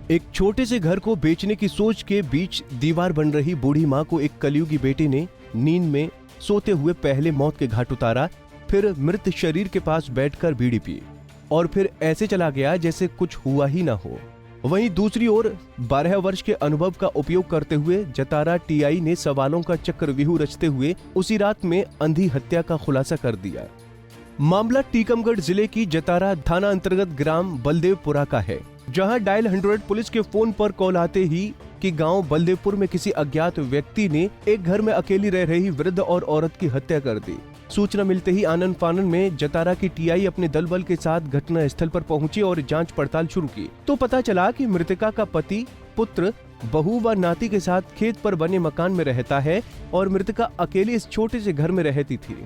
एक छोटे से घर को बेचने की सोच के बीच दीवार बन रही बूढ़ी माँ को एक कलयुगी बेटे ने नींद में सोते हुए पहले मौत के घाट उतारा, फिर मृत शरीर के पास बैठकर बीड़ी पी और फिर ऐसे चला गया जैसे कुछ हुआ ही ना हो। वहीं दूसरी ओर 12 वर्ष के अनुभव का उपयोग करते हुए जतारा टीआई ने सवालों का चक्रव्यूह रचते हुए उसी रात में अंधी हत्या का खुलासा कर दिया। मामला टीकमगढ़ जिले की जतारा थाना अंतर्गत ग्राम बलदेवपुरा का है, जहां डायल 100 पुलिस के फोन पर कॉल आते ही कि गांव बलदेवपुर में किसी अज्ञात व्यक्ति ने एक घर में अकेली रह रही वृद्ध और औरत की हत्या कर दी। सूचना मिलते ही आनन फानन में जतारा की टीआई अपने दल बल के साथ घटना स्थल पर पहुंची और जांच पड़ताल शुरू की तो पता चला कि मृतका का पति, पुत्र, बहू व नाती के साथ खेत पर बने मकान में रहता है और मृतका अकेली इस छोटे से घर में रहती थी।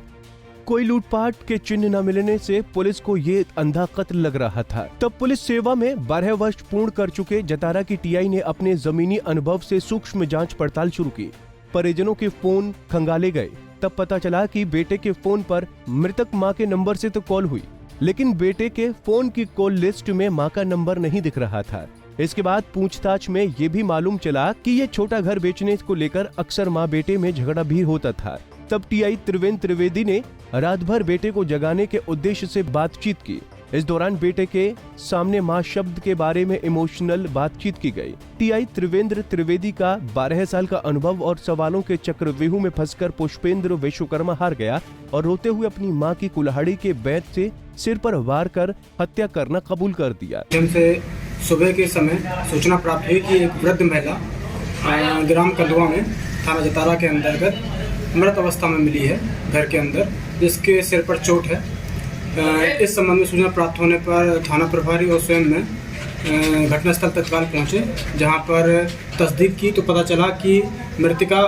कोई लूटपाट के चिन्ह न मिलने से पुलिस को ये अंधा कत्ल लग रहा था। तब पुलिस सेवा में 12 वर्ष पूर्ण कर चुके जतारा की टीआई ने अपने जमीनी अनुभव से सूक्ष्म जांच पड़ताल शुरू की। परिजनों के फोन खंगाले गए, तब पता चला कि बेटे के फोन पर मृतक मां के नंबर से तो कॉल हुई, लेकिन बेटे के फोन की कॉल लिस्ट में मां का नंबर नहीं दिख रहा था। इसके बाद पूछताछ में ये भी मालूम चला कि ये छोटा घर बेचने को लेकर अक्सर मां बेटे में झगड़ा भी होता था। तब टीआई त्रिवेंद्र त्रिवेदी ने रात भर बेटे को जगाने के उद्देश्य से बातचीत की। इस दौरान बेटे के सामने मां शब्द के बारे में इमोशनल बातचीत की गई। टीआई त्रिवेंद्र त्रिवेदी का 12 साल का अनुभव और सवालों के चक्रव्यूह में फंसकर पुष्पेंद्र विश्वकर्मा हार गया और रोते हुए अपनी मां की कुल्हाड़ी के बैत से सिर पर वार कर हत्या करना कबूल कर दिया। से सुबह के समय सूचना प्राप्त हुई कि एक वृद्ध महिला ग्राम कलवा में थाना जतारा के अंतर्गत मृत अवस्था में मिली है घर के अंदर, जिसके सिर पर चोट है। इस संबंध में सूचना प्राप्त होने पर थाना प्रभारी और स्वयं में घटनास्थल तत्काल पहुंचे, जहां पर तस्दीक की तो पता चला कि मृतिका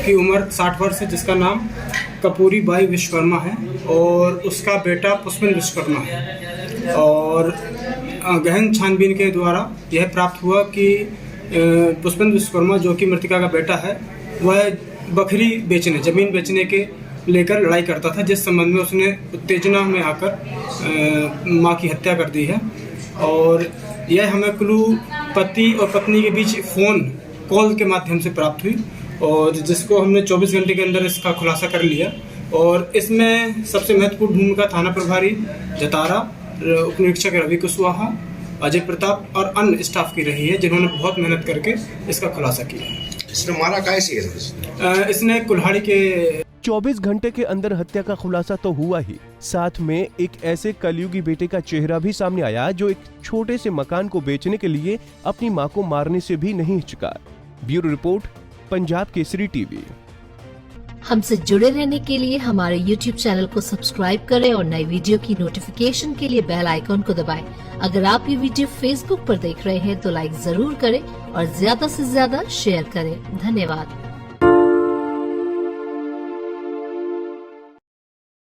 की उम्र 60 वर्ष है, जिसका नाम कपूरी बाई विश्वकर्मा है और उसका बेटा पुष्पेंद्र विश्वकर्मा है। और गहन छानबीन के द्वारा यह प्राप्त हुआ कि पुष्पेंद्र विश्वकर्मा, जो कि मृतिका का बेटा है, वह बकरी बेचने, जमीन बेचने के लेकर लड़ाई करता था, जिस संबंध में उसने उत्तेजना में आकर मां की हत्या कर दी है। और यह हमें क्लू पति और पत्नी के बीच फोन कॉल के माध्यम से प्राप्त हुई और जिसको हमने 24 घंटे के अंदर इसका खुलासा कर लिया। और इसमें सबसे महत्वपूर्ण भूमिका थाना प्रभारी जतारा, उप निरीक्षक रवि कुशवाहा, अजय प्रताप और अन्य स्टाफ की रही है, जिन्होंने बहुत मेहनत करके इसका खुलासा किया। इसने मारा कैसे है? इसने कुल्हाड़ी के 24 घंटे के अंदर हत्या का खुलासा तो हुआ ही, साथ में एक ऐसे कलयुगी बेटे का चेहरा भी सामने आया जो एक छोटे से मकान को बेचने के लिए अपनी मां को मारने से भी नहीं हिचका। Bureau report, Punjab Kesari TV. हमसे जुड़े रहने के लिए हमारे YouTube चैनल को सब्सक्राइब करें और नई वीडियो की नोटिफिकेशन के लिए बेल आइकॉन को दबाएं। अगर आप ये वीडियो Facebook पर देख रहे हैं तो लाइक जरूर करें और ज्यादा से ज्यादा शेयर करें। धन्यवाद।